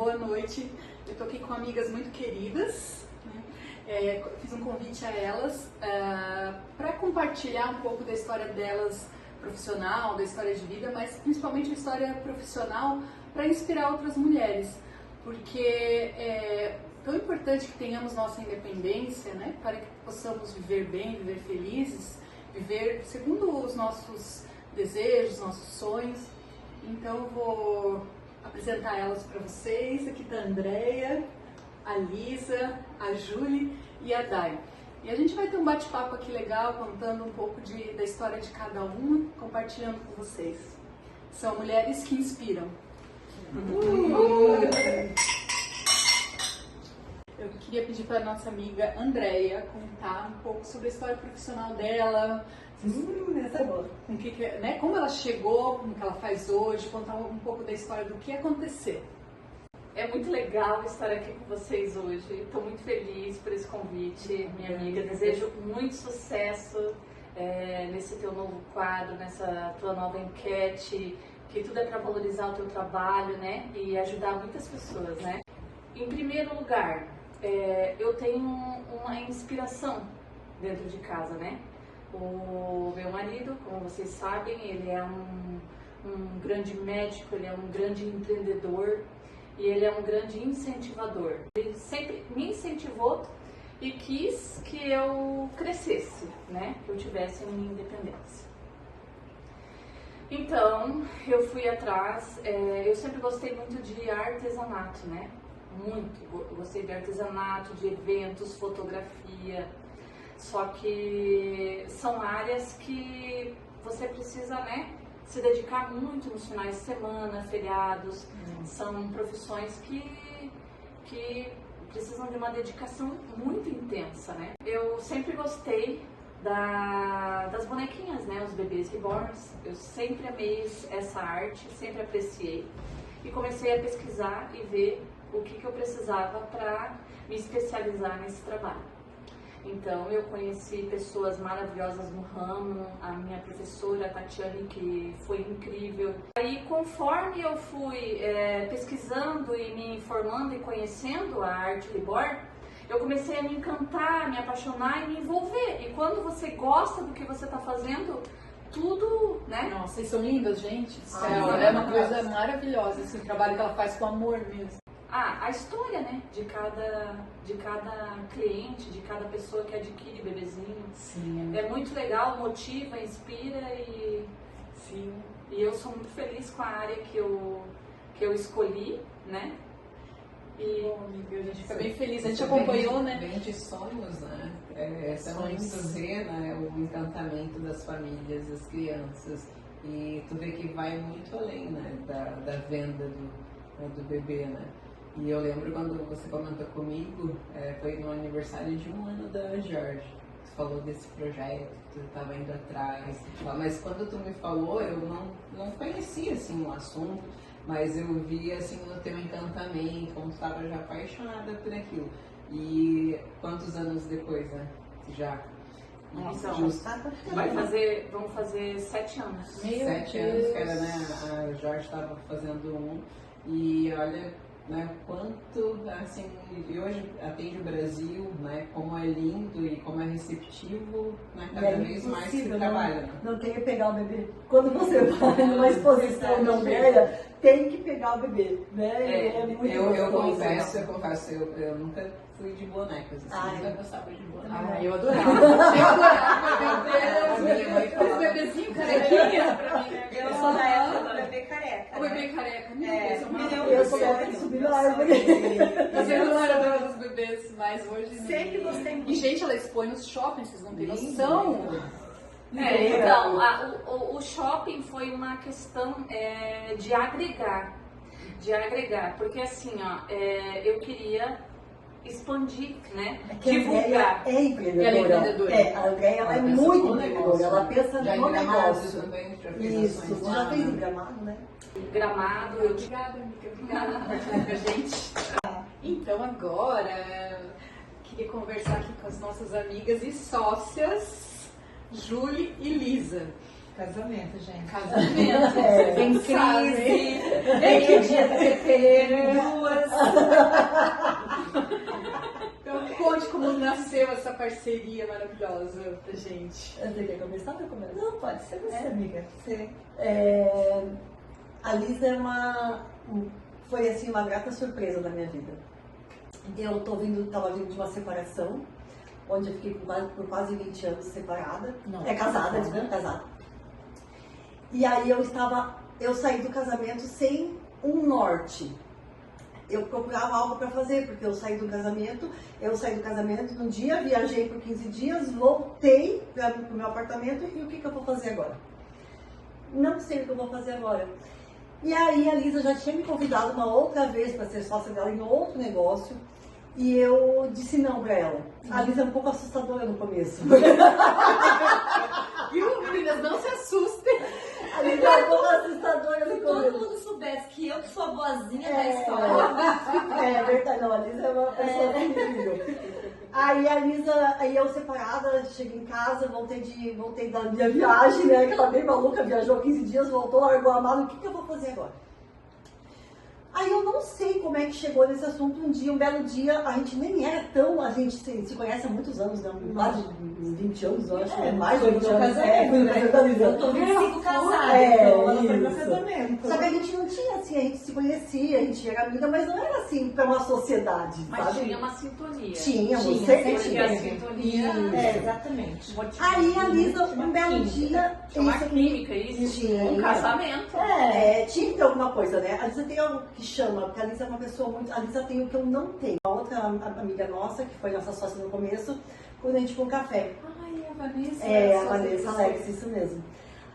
boa noite. Eu tô aqui com amigas muito queridas, né? Fiz um convite a elas para compartilhar um pouco da história delas profissional, da história de vida, mas principalmente a história profissional para inspirar outras mulheres, porque é tão importante que tenhamos nossa independência, né? Para que possamos viver bem, viver felizes, viver segundo os nossos desejos, nossos sonhos. Então eu vou apresentar elas para vocês. Aqui está a Andreia, a Lisa, a Julie e a Dai. E a gente vai ter um bate-papo aqui legal, contando um pouco da história de cada uma, compartilhando com vocês. São mulheres que inspiram. Eu queria pedir para a nossa amiga Andreia contar um pouco sobre a história profissional dela, Essa é boa. como ela chegou, como que ela faz hoje, contar um pouco da história do que aconteceu. É muito legal estar aqui com vocês hoje. Estou muito feliz por esse convite, minha amiga. Desejo muito sucesso nesse teu novo quadro, nessa tua nova enquete, que tudo é para valorizar o teu trabalho, né? E ajudar muitas pessoas, né? Em primeiro lugar, eu tenho uma inspiração dentro de casa, né? O meu marido, como vocês sabem, ele é um grande médico, ele é um grande empreendedor e ele é um grande incentivador. Ele sempre me incentivou e quis que eu crescesse, né? Que eu tivesse a minha independência. Então, eu fui atrás, eu sempre gostei muito de artesanato, né? Muito, eu gostei de artesanato, de eventos, fotografia. Só que são áreas que você precisa, né, se dedicar muito nos finais de semana, feriados. São profissões que precisam de uma dedicação muito intensa, né? Eu sempre gostei das bonequinhas, né, os bebês reborns. Eu sempre amei essa arte, sempre apreciei. E comecei a pesquisar e ver o que eu precisava para me especializar nesse trabalho. Então, eu conheci pessoas maravilhosas no ramo, a minha professora Tatiane, que foi incrível. Aí, conforme eu fui pesquisando e me informando e conhecendo a arte reborn, eu comecei a me encantar, me apaixonar e me envolver. E quando você gosta do que você está fazendo, tudo, né? Nossa, vocês são lindas, gente. É uma coisa maravilhosa esse trabalho que ela faz com amor mesmo. A história, né, de cada cliente, de cada pessoa que adquire bebezinho. Sim. É muito legal, motiva, inspira e eu sou muito feliz com a área que eu escolhi, né? Bom, amiga, a gente fica bem feliz, a gente acompanhou, né? Vem de sonhos, né? É muito ver, né, o encantamento das famílias, das crianças. E tu vê que vai muito além, né, da venda do bebê, né? E eu lembro quando você comentou comigo, foi no aniversário de 1 ano da Jorge. Você falou desse projeto, tu estava indo atrás. Mas quando tu me falou, eu não conhecia assim o assunto, mas eu vi assim no teu encantamento, como tu estava já apaixonada por aquilo. E quantos anos depois, né? Já? Nossa, então, vamos fazer 7 anos. 7 anos, que era, né? A Jorge estava fazendo 1 e olha, né, quanto, assim, e hoje atende o Brasil, né, como é lindo e como é receptivo, né, cada vez mais que trabalha. Não tem que pegar o bebê. Quando você vai numa exposição não velha, tem que pegar o bebê, né? Eu confesso, eu nunca fui de bonecas, assim, nunca gostava de bonecas. Eu adorava. Eu adorava, meu Minha mãe Deus. falava. Os bebezinhos carequinhas. Eu sou da época do bebê careca. O bebê careca, meu Deus, Eu quero subir na árvore. Você não era dona dos bebês, mas hoje... Sempre gostei muito. E, gente, ela expõe nos shoppings, vocês não têm noção. Então, o shopping foi uma questão de agregar, porque assim, ó, eu queria expandir, né, divulgar. Ela é empreendedora. A Andréia, ela é muito empreendedora. Ela pensa no negócio. Isso, você já fez em Gramado, né? Gramado, Obrigada, amiga. Obrigada por partilhar com a gente. Então, agora, queria conversar aqui com as nossas amigas e sócias, Julie e Lisa. Casamento, gente. Casamento. Tem crise, tem dia de ter duas. Então conte como nasceu essa parceria maravilhosa da gente. Você quer começar ou eu começo? Não, pode ser você, amiga. Você. A Lisa foi assim uma grata surpresa na minha vida. Eu estava vindo de uma separação, onde eu fiquei por quase 20 anos separada. Não, casada, desculpa, casada. E aí eu saí do casamento sem um norte. Eu procurava algo para fazer, porque eu saí do casamento, num dia, viajei por 15 dias, voltei para o meu apartamento e o que eu vou fazer agora? Não sei o que eu vou fazer agora. E aí a Lisa já tinha me convidado uma outra vez para ser sócia dela em outro negócio e eu disse não para ela. A Lisa é um pouco assustadora no começo. Viu, meninas? Não se assustem. A Lisa é um pouco assustadora no Se começo. todo mundo soubesse que eu que sou a boazinha da história. É verdade, não, a Lisa é uma pessoa incrível. Aí eu separada, cheguei em casa, voltei da minha viagem, né? Aquela bem maluca, viajou 15 dias, voltou, largou a mala, o que eu vou fazer agora? Aí eu não sei como é que chegou nesse assunto um belo dia, a gente nem era tão, a gente se conhece há muitos anos, né? Mais de 20 anos, eu acho, mais de 20 anos. Eu tô 25 casada, Então ela foi isso. pro casamento. Só que a gente não tinha assim, a gente se conhecia, a gente era amiga, mas não era assim pra uma sociedade, Mas sabe? tinha uma sintonia. Tínhamos, Tinha, sempre Porque a tinha. sintonia. Exatamente. Aí a Lisa, um belo dia, Tinha uma química, isso. Tinha. Um casamento. tinha que ter alguma coisa, né? A Lisa tem algo que chama, porque a Lisa é uma pessoa muito. A Lisa tem o que eu não tenho. A outra amiga nossa, que foi nossa sócia no começo, quando a gente foi um café. Ai, a Vanessa. A Vanessa Alex, isso mesmo.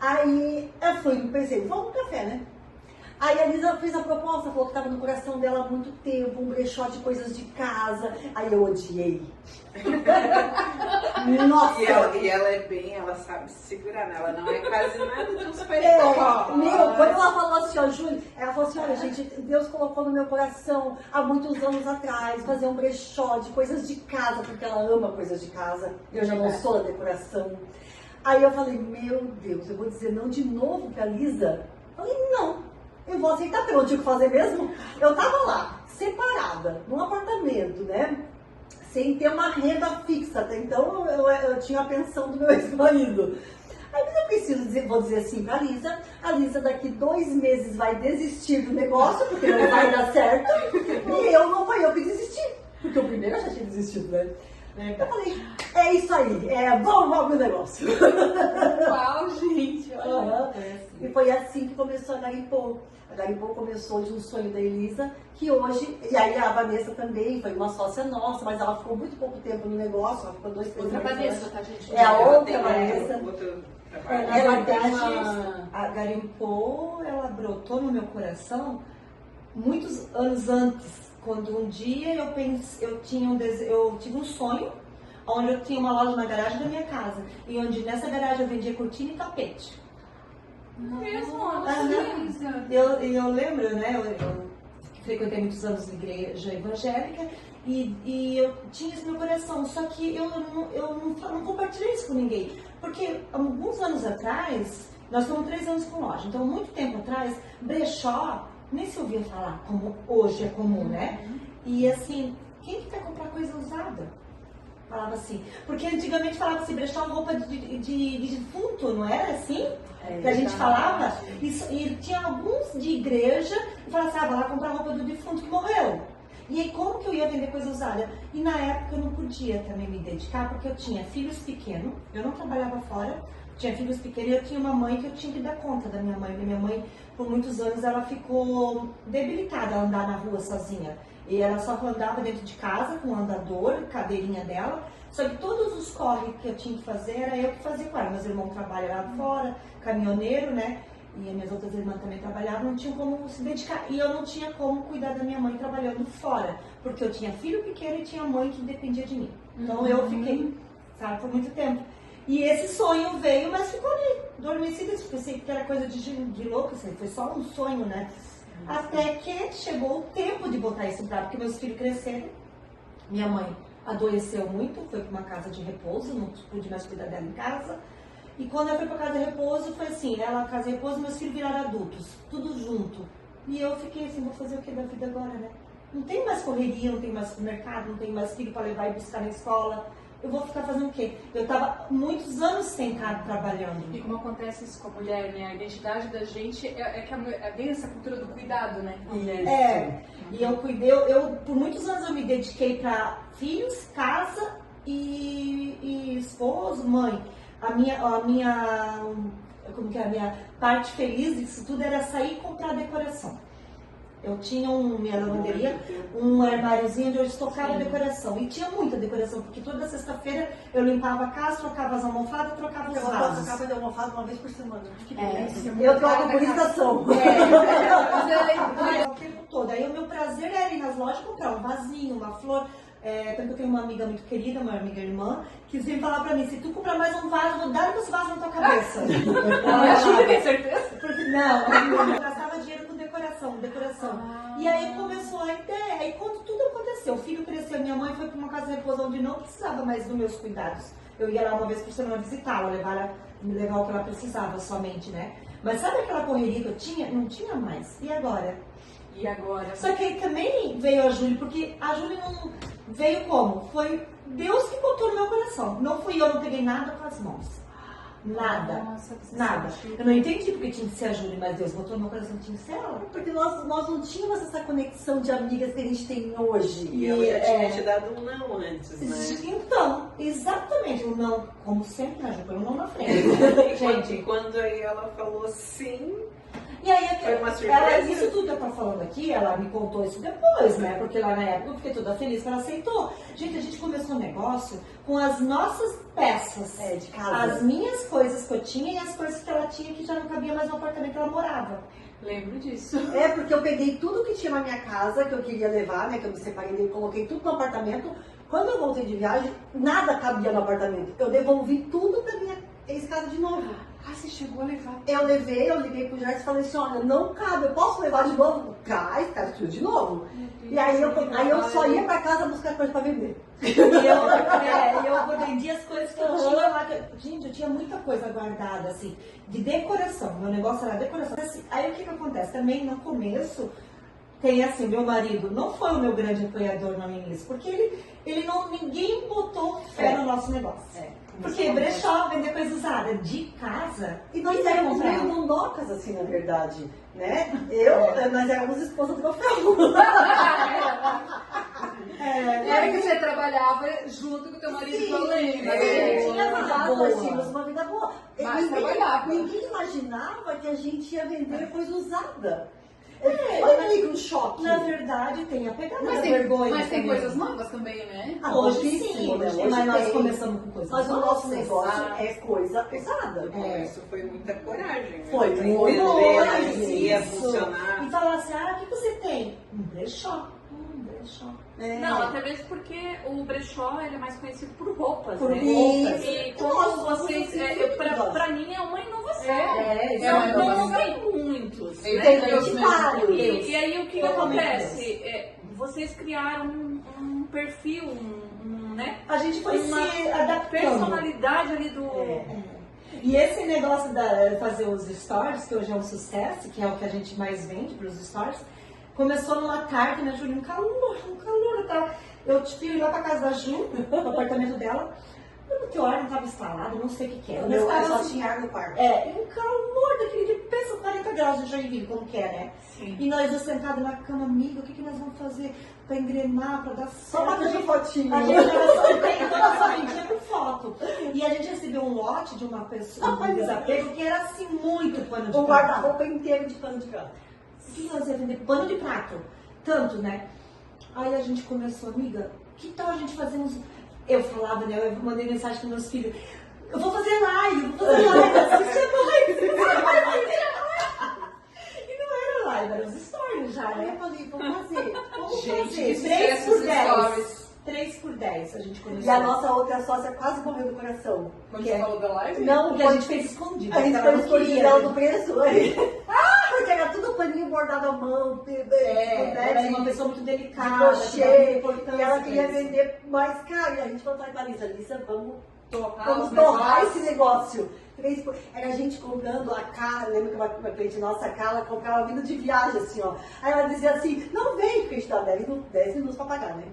Aí eu pensei, vamos no café, né? Aí a Lisa fez a proposta, falou que estava no coração dela há muito tempo, um brechó de coisas de casa. Aí eu odiei. Nossa! E ela é bem, ela sabe se segurar, né? Ela não é quase nada de um super top. Quando ela falou assim, ó, Júlia, ela falou assim, olha, gente, Deus colocou no meu coração há muitos anos atrás fazer um brechó de coisas de casa, porque ela ama coisas de casa. Eu já não sou da decoração. Aí eu falei, meu Deus, eu vou dizer não de novo pra Lisa? Eu falei, não. Eu vou aceitar, porque eu não tinha o que fazer mesmo. Eu tava lá, separada, num apartamento, né? Sem ter uma renda fixa. Até então eu tinha a pensão do meu ex-marido. Aí eu preciso dizer, vou dizer assim pra Lisa, a Lisa daqui 2 meses vai desistir do negócio, porque não vai dar certo, e não foi eu que desisti, porque o primeiro eu já tinha desistido, né? Eu falei, é isso aí, vamos pro negócio. Uau, gente. Olha. E foi assim que começou a Garimpô. A Garimpô começou de um sonho da Elisa, que hoje, e aí a Vanessa também foi uma sócia nossa, mas ela ficou muito pouco tempo no negócio, ela ficou 2, 3 Outra meses. Vanessa, tá, gente? É a outra Tem Vanessa. outro Na trabalho. verdade, a Garimpô, ela brotou no meu coração muitos anos antes, quando um dia eu tive um sonho, onde eu tinha uma loja na garagem da minha casa, e onde nessa garagem eu vendia cortina e tapete. Mesmo, Eu lembro, né, eu frequentei muitos anos de igreja evangélica, e eu tinha isso no meu coração, só que eu não compartilhei isso com ninguém. Porque alguns anos atrás, nós estamos 3 anos com loja, então muito tempo atrás, brechó, nem se ouvia falar como hoje é comum, né? E assim, quem que quer comprar coisa usada? Falava assim, porque antigamente falava assim, brechó roupa de defunto, não era assim? Que a gente falava, e tinha alguns de igreja que falavam assim, vai lá comprar roupa do defunto que morreu. E aí como que eu ia vender coisa usada? E na época eu não podia também me dedicar, porque eu tinha filhos pequenos, eu não trabalhava fora, tinha filhos pequenos e eu tinha uma mãe que eu tinha que dar conta da minha mãe. Minha mãe, por muitos anos, ela ficou debilitada a andar na rua sozinha. E ela só andava dentro de casa com o andador, cadeirinha dela. Só que todos os corre que eu tinha que fazer, era eu que fazia com ela. Meus irmãos trabalhavam fora, caminhoneiro, né? E as minhas outras irmãs também trabalhavam, não tinham como se dedicar. E eu não tinha como cuidar da minha mãe trabalhando fora, porque eu tinha filho pequeno e tinha mãe que dependia de mim. Então eu fiquei, sabe, por muito tempo. E esse sonho veio, mas ficou ali, adormecida. Eu pensei que era coisa de louco, assim, foi só um sonho, né? Até que chegou o tempo de botar isso pra, porque meus filhos cresceram. Minha mãe adoeceu muito, foi para uma casa de repouso, não pude mais cuidar dela em casa. E quando eu fui pra casa de repouso, foi assim, ela casa de repouso, meus filhos viraram adultos, tudo junto. E eu fiquei assim, vou fazer o que da vida agora, né? Não tem mais correria, não tem mais supermercado, não tem mais filho para levar e buscar na escola. Eu vou ficar fazendo o quê? Eu tava muitos anos sem estar trabalhando. E como acontece isso com a mulher, né? A identidade da gente é que vem essa cultura do cuidado, né? E eu cuidei, por muitos anos eu me dediquei para filhos, casa e esposo, mãe. A minha parte feliz disso tudo era sair e comprar decoração. Eu tinha minha lavanderia, um armáriozinho onde eu estocava decoração. E tinha muita decoração, porque toda sexta-feira eu limpava a casa, trocava as almofadas, trocava os Eu vasos. trocava de almofada uma vez por semana. Que Eu troco por estação. O tempo todo. Aí o meu prazer era ir nas lojas comprar um vasinho, uma flor. Tanto que eu tenho uma amiga muito querida, uma amiga irmã, que sempre falava pra mim, se tu comprar mais um vaso, eu vou dar esse vaso na tua cabeça. Ela tem certeza? Porque não, eu gastava dinheiro com decoração. E aí começou a ideia, aí quando tudo aconteceu, o filho cresceu, minha mãe foi pra uma casa de repouso onde não precisava mais dos meus cuidados. Eu ia lá uma vez por semana visitá-la, levar o que ela precisava somente, né? Mas sabe aquela correria que eu tinha? Não tinha mais. E agora? E agora? Só que aí também veio a Júlia, porque a Júlia não veio como? Foi Deus que botou no meu coração. Não fui eu, não peguei nada com as mãos. Nada. Nossa, Nada. Eu não entendi porque tinha que ser a Júlia, mas Deus botou no meu coração que tinha que ser ela. Porque nós não tínhamos essa conexão de amigas que a gente tem hoje. E eu já tinha te dado um não antes, né? Então, exatamente, o não, como sempre, né? Já põe o não na frente. Gente, quando aí ela falou sim, E aí, foi uma surpresa. isso tudo que eu tô falando aqui, ela me contou isso depois, né? Porque lá na época eu fiquei toda feliz que ela aceitou. Gente, a gente começou um negócio com as nossas peças. De casa. As minhas coisas que eu tinha e as coisas que ela tinha que já não cabia mais no apartamento que ela morava. Lembro disso. Porque eu peguei tudo que tinha na minha casa, que eu queria levar, né? Que eu me separei dele, coloquei tudo no apartamento. Quando eu voltei de viagem, nada cabia no apartamento. Eu devolvi tudo pra minha ex-casa de novo. Ah, você chegou a levar. Eu liguei pro Jardim e falei assim, olha, não cabe, eu posso levar de novo? Traz tudo de novo. E aí eu só ia pra casa buscar coisa pra vender. E eu vendi as coisas que eu tinha lá. Gente, eu tinha muita coisa guardada, assim, de decoração. Meu negócio era decoração. Assim, aí o que acontece? Também no começo, tem assim, meu marido não foi o meu grande apoiador no início, porque ninguém botou fé no nosso negócio. Porque brechó, vender coisa usada de casa. E nós éramos meio nondocas, assim, na verdade, né? Nós éramos esposas do troféu. Era que você trabalhava junto com o teu marido Sim, falando. nós tínhamos uma vida boa. Mas trabalhava. Ninguém imaginava que a gente ia vender coisa usada. Foi meio que um choque. Na verdade, tem a pegada da Mas vergonha. tem também. coisas novas também, né? Hoje Pouquíssimo, sim, né? hoje Hoje mas nós tem. começamos com coisas Mas o nosso nossas. negócio é coisa pesada. Isso foi muita coragem. Né? Foi Pra muito entender, coragem, né, que ia isso. funcionar. E falar assim, o que você tem? Um brechó. Brechó. Não, até mesmo porque o brechó ele é mais conhecido por roupas, Por né? roupas. E como vocês, pra mim é uma inovação. É uma inovação. Não tem muitos, né? Tem E aí o que Totalmente acontece? Vocês criaram um perfil, né? A gente foi Uma se adaptando. personalidade ali do... E esse negócio de fazer os stories, que hoje é um sucesso, que é o que a gente mais vende para os stories, começou numa tarde, né, Júlia? Um calor. Eu fui lá pra casa da Ju, no apartamento dela. O teu ar não estava instalado, não sei o que era. Eu Mas só assim, tinha ar no quarto. e um calor daquele de pensa 40 graus de Joinville, como que é, né? Sim. E nós dois sentados na cama, amiga, o que nós vamos fazer pra engrenar, pra dar Só certo? bater de fotinho. A gente tem toda essa vendia por foto. E a gente recebeu um lote de uma pessoa, um desapego, que era assim, muito pano de Um prato. guarda-roupa inteiro de pano de prato. O que nós ia vender? Pano de prato. Tanto, né? Aí a gente começou, amiga, que tal a gente fazer uns... Eu falava, né? Eu mandei mensagem para meus filhos. Eu vou fazer live, assiste a live. E não era live, era os stories já, Aí eu né? falei, vamos fazer. Vamos Gente, que fazer. 3 sucesso por os 10. stories. 3 por 10 a gente começou. E a nossa outra sócia quase morreu do coração. Quando você falou da live? Não, Porque a gente fez escondido. A gente ela fez não escondido queria, dela né? do preço. Aí. Porque era tudo paninho bordado à mão. Ela é uma pessoa muito de delicada. crochê. que dá muita E ela importância queria pra isso. vender mais caro. E a gente falou pra Larissa, vamos Vamos torrar esse negócio. Era a gente comprando a Carla, lembra que uma cliente nossa, a Carla, comprava vindo de viagem, assim, ó. Aí ela dizia assim, não vem, porque a gente dá 10 minutos pra pagar, né?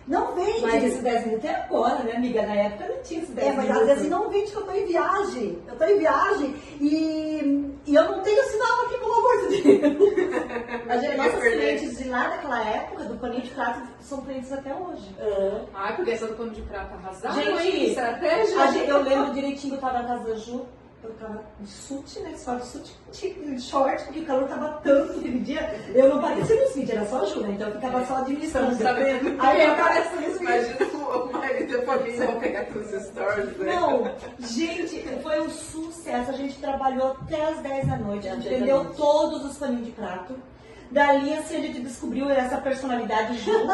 Não vende. Mas esses 10 minutos é agora, né, amiga? Na época não tinha esses 10 minutos. Mas ela dizia assim, não vende que eu tô em viagem. Eu tô em viagem e eu não tenho sinal aqui, pelo amor de Deus. As nossas clientes de lá daquela época, do paninho de prato, são clientes até hoje. Ai, porque essa do pano de prata arrasada, Gente, hein? Estratégia. Eu lembro direitinho que eu tava na casa da Ju, eu tava de sutiã, né? Só de sutiã, de short, porque o calor tava tanto naquele dia. Eu não parecia nos vídeos, era só a Ju, né? Então eu ficava só administrando. Aí aparece nos Imagina o marido e a família vão pegar todos os stories, né? Não, gente, foi um sucesso. A gente trabalhou até as 10 da noite. A gente vendeu todos os paninhos de prato. Dali, assim, a gente descobriu essa personalidade junto.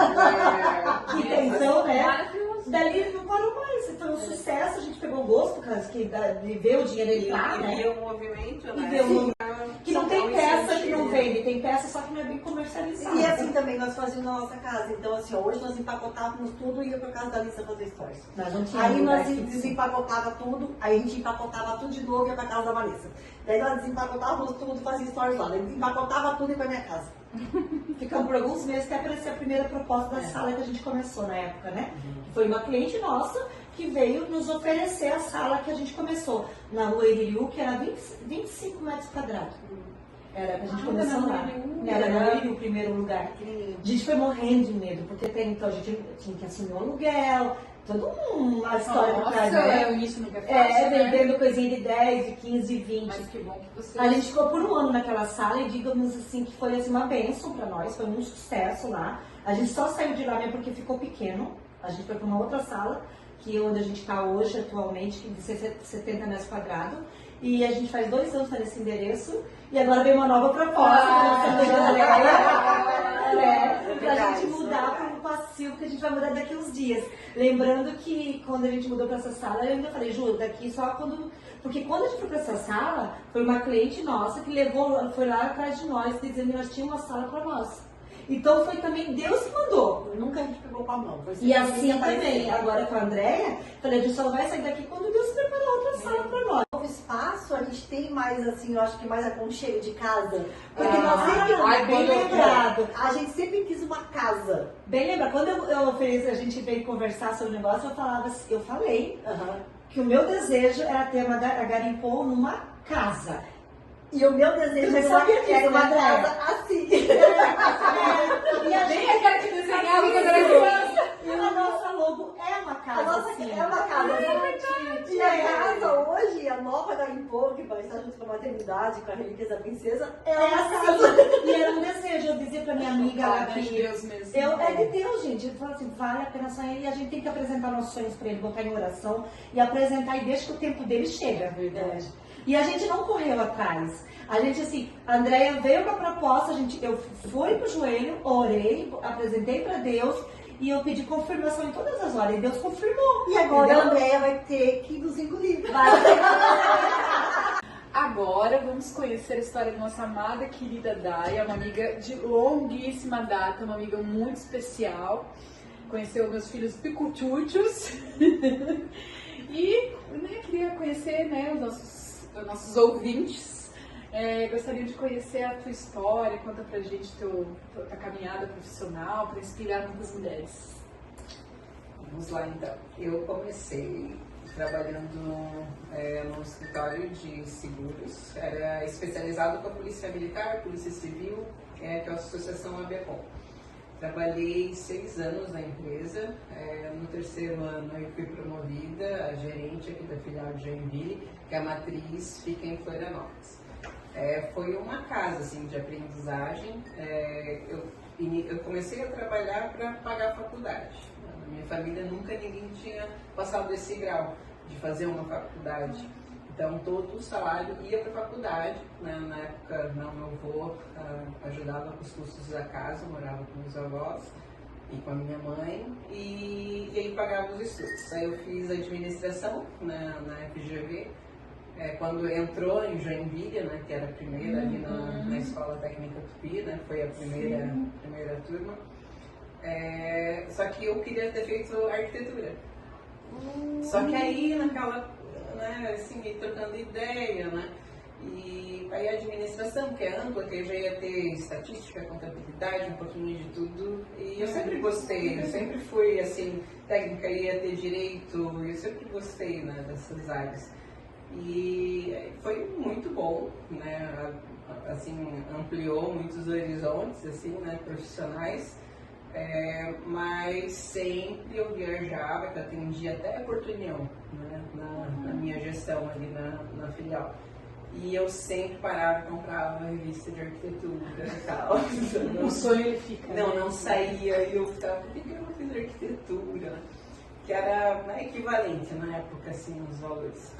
Que pensão, né? Maravilhoso. Dali não parou mais. Foi um sucesso. A gente pegou gosto, por causa de ver o dinheiro ele lá, né? E o movimento, E né? ver o que não tem um peça que incentivo. não vende, tem peça só que não é bem comercializada. E assim também nós fazíamos na nossa casa. Então, assim, ó, hoje nós empacotávamos tudo e ia pra casa da Lisa fazer stories. Nós não tínhamos Aí lugar nós fixo. desempacotava tudo, aí a gente empacotava tudo de novo e ia pra casa da Vanessa. Daí nós desempacotávamos tudo e fazia stories lá. Daí empacotava tudo e ia pra minha casa. Ficamos por alguns meses até aparecer a primeira proposta da sala que a gente começou na época, né? Que foi uma cliente nossa que veio nos oferecer a sala que a gente começou na rua Iririú, que era 25 metros quadrados. Era que a gente começou lá. Era no Iririú, o primeiro lugar. A gente foi morrendo de medo, porque até então a gente tinha que assumir um aluguel, toda uma história por trás, né? Isso nunca é fácil, né? Vendendo coisinha de 10, de 15, 20. Mas que bom que você... A gente ficou por um ano naquela sala e digamos assim que foi assim, uma bênção pra nós, foi um sucesso lá. A gente só saiu de lá mesmo porque ficou pequeno. A gente foi pra uma outra sala, que é onde a gente está hoje atualmente, que de 70 metros quadrados. E a gente faz 2 anos nesse endereço e agora vem uma nova proposta pra gente mudar para um passivo que a gente vai mudar daqui uns dias. Lembrando que quando a gente mudou para essa sala, eu ainda falei, Ju, daqui só quando... Porque quando a gente foi para essa sala, foi uma cliente nossa que foi lá atrás de nós, dizendo que nós tínhamos uma sala para nós. Então foi também Deus que mandou. Nunca a gente pegou com a mão. Foi E assim sempre também, agora com a Andréia, falei, a gente só vai sair daqui quando Deus preparar outra sala para nós. novo espaço, a gente tem mais, assim, eu acho que mais aconchego de casa. Porque nós sempre, bem lembrado. a gente sempre quis uma casa. Bem lembrado, quando a gente veio conversar sobre o negócio, eu falei que o meu desejo era ter uma garimpom numa casa. E o meu desejo Você sabia era disso, uma né, casa assim. E a Nem gente, aquela que desenhava quando era criança. a nossa logo é uma casa A nossa assim. é uma casa. E a casa hoje, a nova Garimpom, que vai estar junto com a maternidade, com a Relíquias da Princesa, é uma casa. E era um desejo, eu dizia pra minha amiga lá de que... Deus mesmo. É de Deus, gente. Ele falou assim, vale a pena sonhar. E a gente tem que apresentar nossos sonhos pra ele, botar em oração e apresentar e deixa que o tempo dele chega. Verdade. E a gente não correu atrás. A gente, assim, a Andréia veio com a proposta, eu fui pro joelho, orei, apresentei pra Deus e eu pedi confirmação em todas as horas. E Deus confirmou. E agora entendeu? a Andréia vai ter que nos engolir. Agora vamos conhecer a história da nossa amada, querida Daya, uma amiga de longuíssima data, uma amiga muito especial. Conheceu meus filhos picuchuchos. E queria conhecer os nossos ouvintes. Gostaria de conhecer a tua história, conta pra gente tua caminhada profissional para inspirar muitas mulheres. Vamos lá então. Eu comecei trabalhando num escritório de seguros, era especializado com a Polícia Militar, Polícia Civil, que é a Associação ABECOM. Trabalhei 6 anos na empresa, no 3º ano eu fui promovida a gerente aqui da filial de Joinville, que a matriz fica em Florianópolis. Foi uma casa assim, de aprendizagem, eu comecei a trabalhar para pagar a faculdade. Na minha família nunca ninguém tinha passado desse grau de fazer uma faculdade. Então todo o salário ia para a faculdade, né? Na época meu avô ajudava com os custos da casa, morava com meus avós e com a minha mãe e aí pagava os estudos. Aí eu fiz administração na FGV, quando entrou em Joinville, né, que era a primeira ali na Escola Técnica Tupi, né, foi a primeira turma. Só que eu queria ter feito arquitetura. Só que aí naquela, né, assim, trocando ideia, né? E aí a administração, que é ampla, que eu já ia ter estatística, contabilidade, um pouquinho de tudo. E eu sempre gostei, eu sempre fui, assim, técnica, ia ter direito, eu sempre gostei, né, dessas áreas. E foi muito bom, né, assim, ampliou muitos horizontes, assim, né, profissionais. Mas sempre eu viajava, que eu atendia até Porto União, né, na minha gestão ali na filial. E eu sempre parava e comprava uma revista de arquitetura e tal. O sonho ele fica. Não saía e eu ficava, por que eu não fiz arquitetura? Que era, né, equivalente na época, assim, os valores.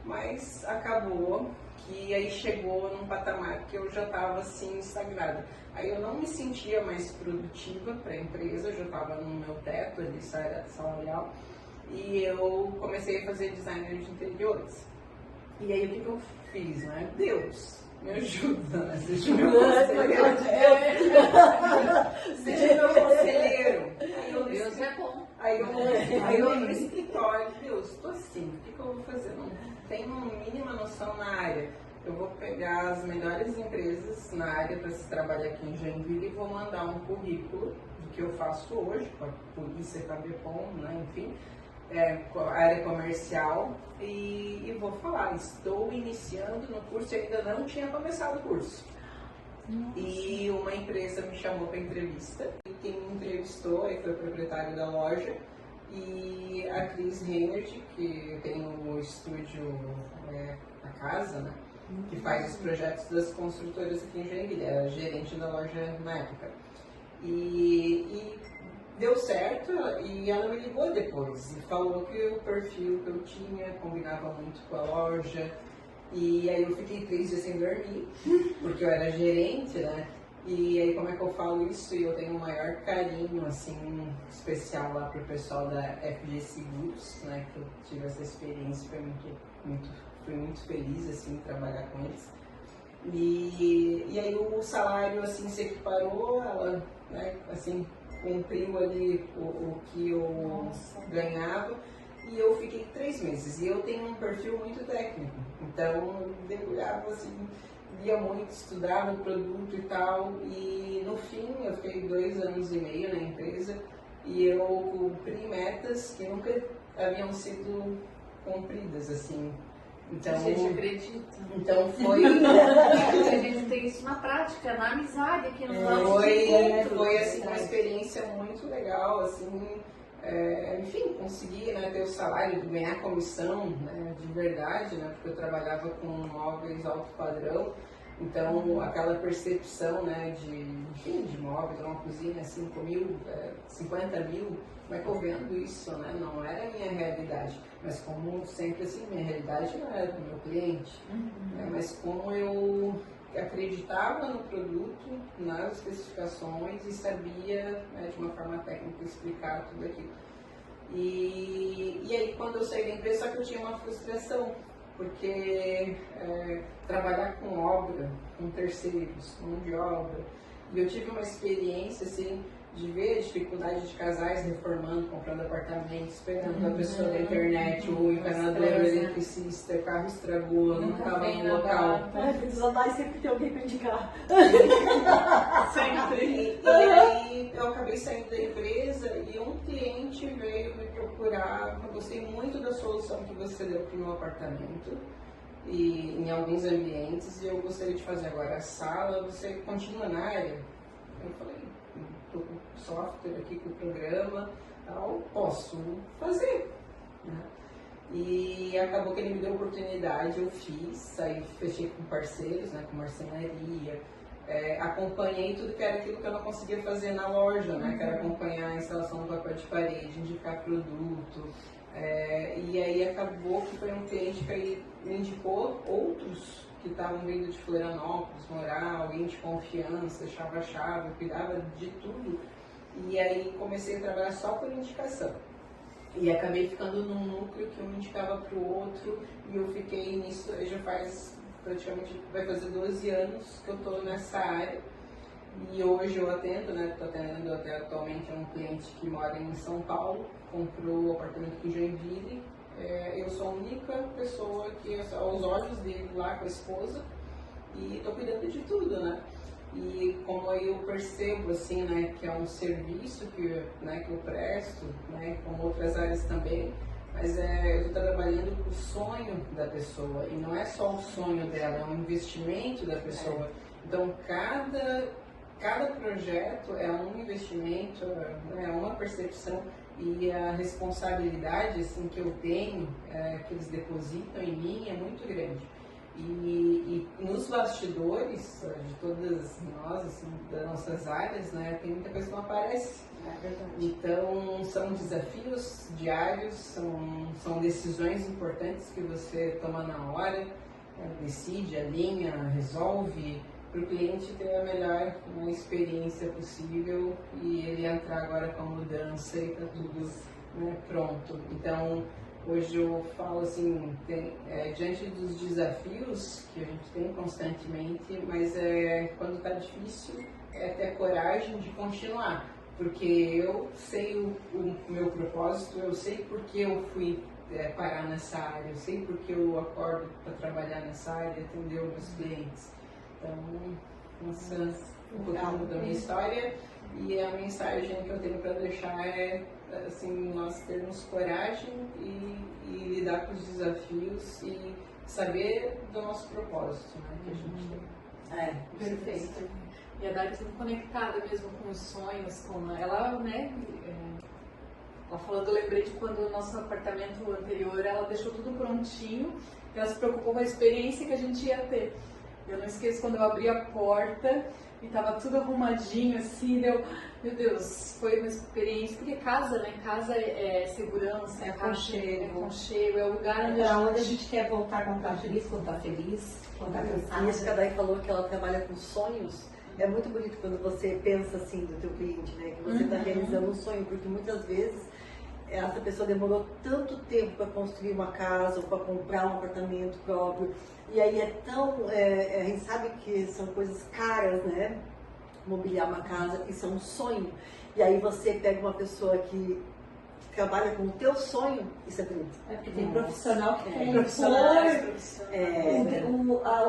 Mas acabou que aí chegou num patamar que eu já estava assim estagnada. Aí eu não me sentia mais produtiva para a empresa, eu já estava no meu teto ali, salarial, e eu comecei a fazer design de interiores. E aí o que eu fiz, né? Deus, me ajuda, né? Seja meu conselheiro. Seja meu conselheiro. Deus é bom. Aí eu no escritório, Deus, tô assim, o que eu vou fazer? Não tenho uma mínima noção na área. Eu vou pegar as melhores empresas na área para se trabalhar aqui em Joinville e vou mandar um currículo do que eu faço hoje, com a polícia, com a BPOM, né, enfim, área comercial, e vou falar, estou iniciando no curso e ainda não tinha começado o curso. Nossa. E uma empresa me chamou para entrevista, e quem me entrevistou aí foi o proprietário da loja, e a Cris Reinert, que tem o estúdio, a casa, né? Que faz os projetos das construtoras aqui em Joinville, era gerente da loja na época. E deu certo, e ela me ligou depois e falou que o perfil que eu tinha combinava muito com a loja. E aí eu fiquei 3 dias sem dormir, porque eu era gerente, né? E aí como é que eu falo isso? E eu tenho um maior carinho, assim, especial lá pro pessoal da FG Seguros, né? Que eu tive essa experiência, fui muito feliz, assim, trabalhar com eles. E aí o salário, assim, se equiparou, ela, né, assim, cumpriu ali o que eu ganhava. E eu fiquei 3 meses. E eu tenho um perfil muito técnico. Então, eu mergulhava, assim, lia muito, estudava o produto e tal. E no fim, eu fiquei 2 anos e meio na empresa. E eu cumpri metas que nunca haviam sido cumpridas, assim. Então, a gente acredita. Então foi. A gente tem isso na prática, na amizade, aqui nos nossos encontros. Foi assim, uma experiência muito legal, assim. Enfim, consegui, né, ter o salário, ganhar comissão, né, de verdade, né, porque eu trabalhava com móveis alto padrão, então aquela percepção, né, de móveis, uma cozinha 5 mil, 50 mil, como é que eu vendo isso, né, não era a minha realidade, mas como sempre assim, minha realidade não era do meu cliente, né, mas como eu acreditava no produto, nas especificações e sabia, né, de uma forma técnica explicar tudo aquilo. E aí quando eu saí da empresa, só que eu tinha uma frustração, porque trabalhar com obra, com terceiros, com mão de obra, e eu tive uma experiência assim, de ver a dificuldade de casais reformando, comprando apartamentos, pegando a pessoa da internet, o encanador, o eletricista, o carro estragou, não estava no local. Precisa mais sempre ter alguém para indicar. Sempre. E aí eu acabei saindo da empresa e um cliente veio me procurar. Eu gostei muito da solução que você deu para o meu apartamento e em alguns ambientes, e eu gostaria de fazer agora a sala. Você continua na área? Eu falei, estou com o software aqui, com o programa, tal, posso fazer, né? E acabou que ele me deu a oportunidade, eu fiz, aí fechei com parceiros, né, com marcenaria, acompanhei tudo que era aquilo que eu não conseguia fazer na loja, né, que era acompanhar a instalação do papel de parede, indicar produto, e aí acabou que foi um cliente que aí me indicou outros que estavam vindo de Florianópolis, morar, alguém de confiança, deixava a chave, cuidava de tudo. E aí comecei a trabalhar só por indicação. E acabei ficando num núcleo que um indicava para o outro, e eu fiquei nisso, já faz praticamente, vai fazer 12 anos que eu estou nessa área. E hoje eu atendo, né? Estou atendendo até atualmente um cliente que mora em São Paulo, comprou um apartamento aqui em Joinville. Eu sou a única pessoa que, aos olhos dele lá com a esposa, e estou cuidando de tudo, né? E como eu percebo, assim, né, que é um serviço que, né, que eu presto, né, como outras áreas também, mas eu estou trabalhando com o sonho da pessoa, e não é só o sonho dela, é um investimento da pessoa. Então, cada projeto é um investimento, é uma percepção, e a responsabilidade, assim, que eu tenho, que eles depositam em mim, é muito grande. E nos bastidores de todas nós, assim, das nossas áreas, né, tem muita coisa que não aparece. Então, são desafios diários, são decisões importantes que você toma na hora, decide, alinha, resolve, para o cliente ter a melhor experiência possível e ele entrar agora com a mudança e tá tudo, né, pronto. Então, hoje eu falo assim, diante dos desafios que a gente tem constantemente, mas quando está difícil, é ter coragem de continuar, porque eu sei o meu propósito, eu sei porque eu fui parar nessa área, eu sei porque eu acordo para trabalhar nessa área, atender os meus clientes. Então, essa é um pouquinho da minha história, e a mensagem que eu tenho para deixar é assim, nós termos coragem e lidar com os desafios e saber do nosso propósito, né, que a gente tem. Perfeito. E a Dari está conectada mesmo com os sonhos, com ela, né? Ela falando, eu lembrei de quando o nosso apartamento anterior, ela deixou tudo prontinho, e ela se preocupou com a experiência que a gente ia ter. Eu não esqueço quando eu abri a porta e tava tudo arrumadinho assim, meu Deus, foi uma experiência, porque casa, né? Casa é segurança, é aconchego, é o lugar onde a gente quer voltar quando tá feliz, quando tá cansado. Isso que a Day falou, que ela trabalha com sonhos, é muito bonito quando você pensa assim do teu cliente, né? Que você está realizando um sonho, porque muitas vezes essa pessoa demorou tanto tempo para construir uma casa ou para comprar um apartamento próprio. E aí a gente sabe que são coisas caras, né? Mobiliar uma casa, isso é um sonho. E aí você pega uma pessoa que trabalha com o teu sonho, isso é bonito. Porque tem profissional que tem o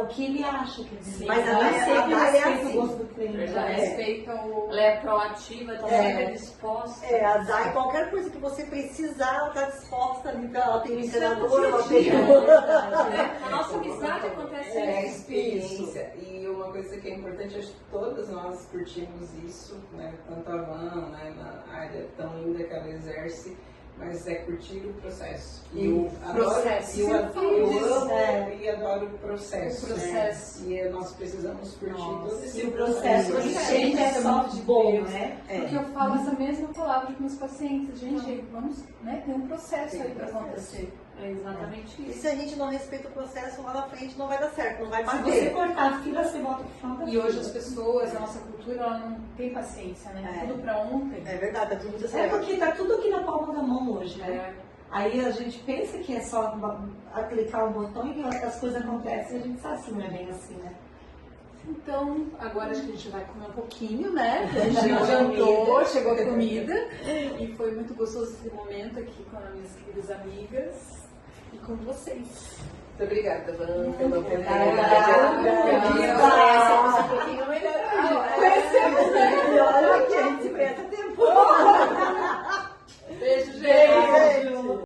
que ele acha que Sim, mas ela sempre respeita assim, o gosto do cliente. já respeita o... Ela é proativa, está sempre disposta. A Day, qualquer coisa que você precisar, ela está disposta ali, ela tem um Isso é encanador, ela muito tem... dia. A nossa amizade acontece isso. Experiência. E uma coisa que é importante, acho que todas nós curtimos isso, né? Tanto a Van, né, na área tão linda que ela exerce, mas é curtir o processo. E eu adoro e adoro o processo. E nós precisamos curtir todo esse processo. O processo sempre é só de bom, né? Porque eu falo essa mesma palavra com meus pacientes. Gente, vamos, né, tem um processo aí para acontecer. É exatamente E isso. se a gente não respeita o processo, lá na frente não vai dar certo, não vai Se bater. você cortar a fila, você volta pro front da E hoje fila. as pessoas, a nossa cultura, ela não tem paciência, né? Tudo pra ontem. É verdade, tá tudo muito É certo. porque tá tudo aqui na palma da mão hoje, né? É. Aí a gente pensa que é só clicar um botão e as coisas acontecem e a gente sabe que não é bem assim, né? Então, agora acho que a gente vai comer um pouquinho, né? A gente já jantou, chegou a comida. E foi muito gostoso esse momento aqui com as minhas queridas amigas e com vocês. Muito obrigada, Van, pela Obrigada. oportunidade. Um pouquinho melhor. Conhecemos, né? E olha que a gente se conhece há tempo.